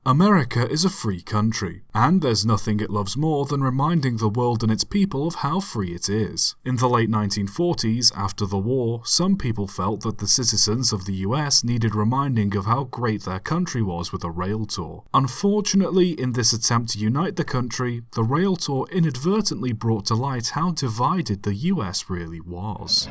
America is a free country, and there's nothing it loves more than reminding the world and its people of how free it is. In the late 1940s, after the war, some people felt that the citizens of the US needed reminding of how great their country was with a rail tour. Unfortunately, in this attempt to unite the country, the rail tour inadvertently brought to light how divided the US really was.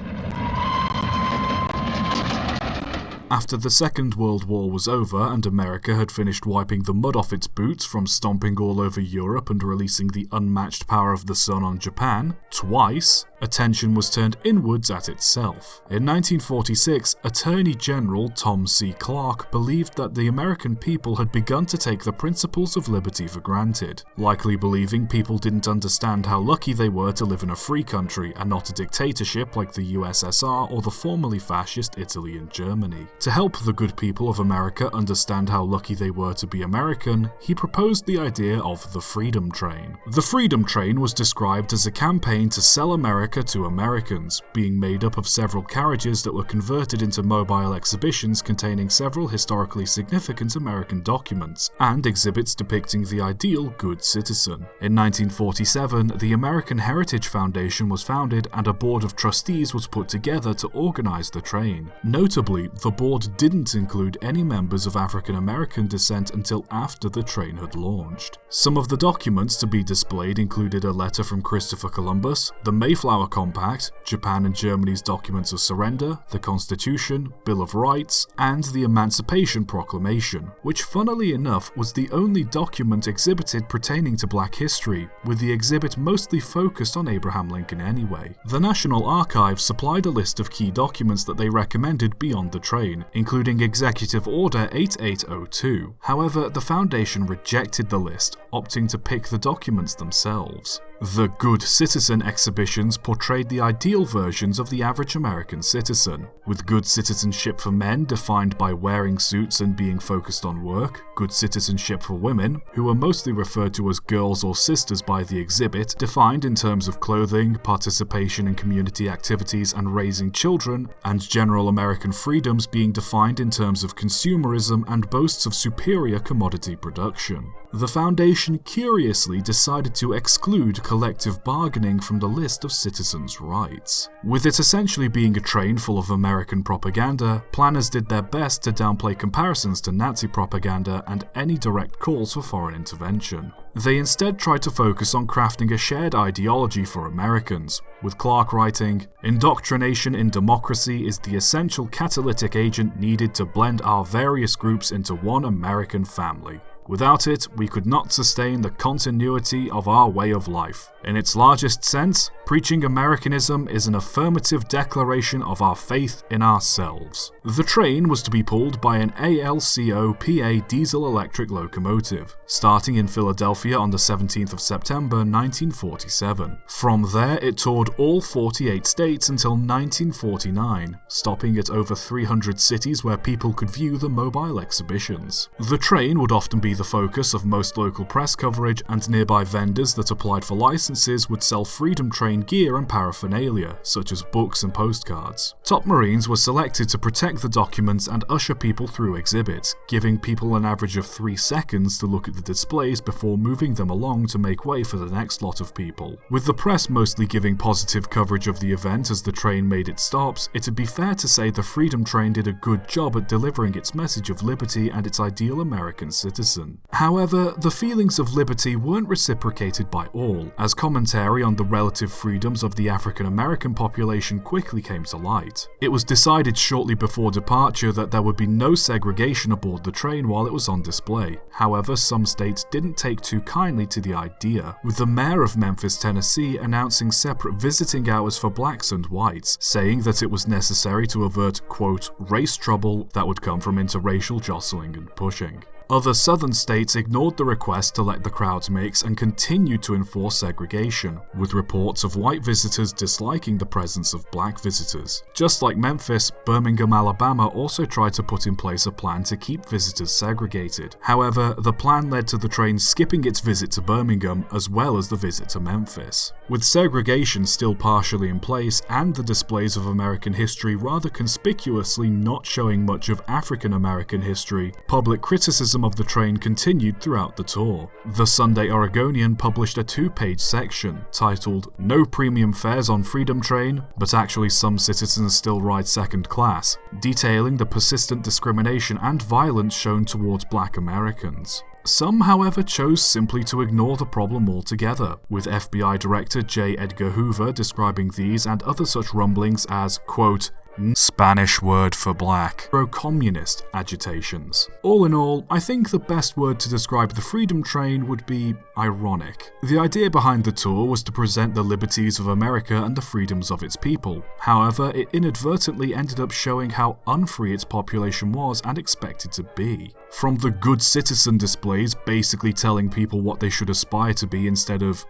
After the Second World War was over and America had finished wiping the mud off its boots from stomping all over Europe and releasing the unmatched power of the sun on Japan, twice, attention was turned inwards at itself. In 1946, Attorney General Tom C. Clark believed that the American people had begun to take the principles of liberty for granted, likely believing people didn't understand how lucky they were to live in a free country and not a dictatorship like the USSR or the formerly fascist Italy and Germany. To help the good people of America understand how lucky they were to be American, he proposed the idea of the Freedom Train. The Freedom Train was described as a campaign to sell America to Americans, being made up of several carriages that were converted into mobile exhibitions containing several historically significant American documents, and exhibits depicting the ideal good citizen. In 1947, the American Heritage Foundation was founded and a board of trustees was put together to organize the train. Notably, the board didn't include any members of African American descent until after the train had launched. Some of the documents to be displayed included a letter from Christopher Columbus, the Mayflower Compact, Japan and Germany's documents of surrender, the Constitution, Bill of Rights, and the Emancipation Proclamation, which funnily enough was the only document exhibited pertaining to Black history, with the exhibit mostly focused on Abraham Lincoln anyway. The National Archives supplied a list of key documents that they recommended be on the train, including Executive Order 8802. However, the Foundation rejected the list, opting to pick the documents themselves. The Good Citizen exhibitions portrayed the ideal versions of the average American citizen, with good citizenship for men defined by wearing suits and being focused on work, good citizenship for women, who were mostly referred to as girls or sisters by the exhibit, defined in terms of clothing, participation in community activities and raising children, and general American freedoms being defined in terms of consumerism and boasts of superior commodity production. The Foundation curiously decided to exclude collective bargaining from the list of citizens' rights. With it essentially being a train full of American propaganda, planners did their best to downplay comparisons to Nazi propaganda and any direct calls for foreign intervention. They instead tried to focus on crafting a shared ideology for Americans, with Clark writing, "Indoctrination in democracy is the essential catalytic agent needed to blend our various groups into one American family. Without it, we could not sustain the continuity of our way of life. In its largest sense, preaching Americanism is an affirmative declaration of our faith in ourselves." The train was to be pulled by an ALCO-PA diesel-electric locomotive, starting in Philadelphia on the 17th of September 1947. From there, it toured all 48 states until 1949, stopping at over 300 cities where people could view the mobile exhibitions. The train would often be the focus of most local press coverage, and nearby vendors that applied for licenses would sell Freedom Train gear and paraphernalia, such as books and postcards. Top Marines were selected to protect the documents and usher people through exhibits, giving people an average of 3 seconds to look at the displays before moving them along to make way for the next lot of people. With the press mostly giving positive coverage of the event as the train made its stops, it'd be fair to say the Freedom Train did a good job at delivering its message of liberty and its ideal American citizen. However, the feelings of liberty weren't reciprocated by all, as commentary on the relative freedoms of the African American population quickly came to light. It was decided shortly before departure that there would be no segregation aboard the train while it was on display. However, some states didn't take too kindly to the idea, with the mayor of Memphis, Tennessee announcing separate visiting hours for blacks and whites, saying that it was necessary to avert, quote, race trouble that would come from interracial jostling and pushing. Other southern states ignored the request to let the crowds mix and continued to enforce segregation, with reports of white visitors disliking the presence of black visitors. Just like Memphis, Birmingham, Alabama also tried to put in place a plan to keep visitors segregated. However, the plan led to the train skipping its visit to Birmingham as well as the visit to Memphis. With segregation still partially in place and the displays of American history rather conspicuously not showing much of African American history, public criticism momentum of the train continued throughout the tour. The Sunday Oregonian published a 2-page section titled "No Premium Fares on Freedom Train, but actually some citizens still ride second class," detailing the persistent discrimination and violence shown towards Black Americans. Some, however, chose simply to ignore the problem altogether, with FBI Director J. Edgar Hoover describing these and other such rumblings as, quote, "Spanish word for black," pro-communist agitations. All in all, I think the best word to describe the Freedom Train would be ironic. The idea behind the tour was to present the liberties of America and the freedoms of its people. However, it inadvertently ended up showing how unfree its population was and expected to be. From the good citizen displays basically telling people what they should aspire to be instead of,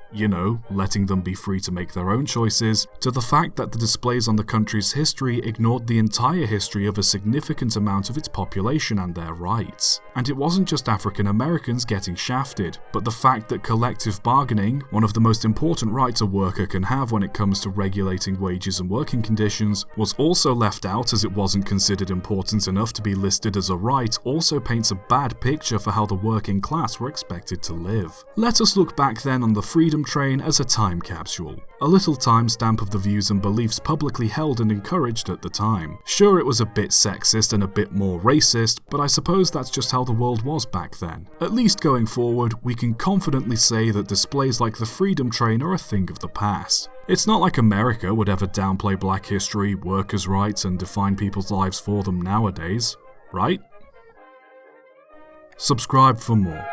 letting them be free to make their own choices, to the fact that the displays on the country's history ignored the entire history of a significant amount of its population and their rights. And it wasn't just African Americans getting shafted, but the fact that collective bargaining, one of the most important rights a worker can have when it comes to regulating wages and working conditions, was also left out as it wasn't considered important enough to be listed as a right, also paints a bad picture for how the working class were expected to live. Let us look back then on the Freedom Train as a time capsule. A little timestamp of the views and beliefs publicly held and encouraged at the time. Sure, it was a bit sexist and a bit more racist, but I suppose that's just how the world was back then. At least going forward, we can confidently say that displays like the Freedom Train are a thing of the past. It's not like America would ever downplay black history, workers' rights, and define people's lives for them nowadays, right? Subscribe for more.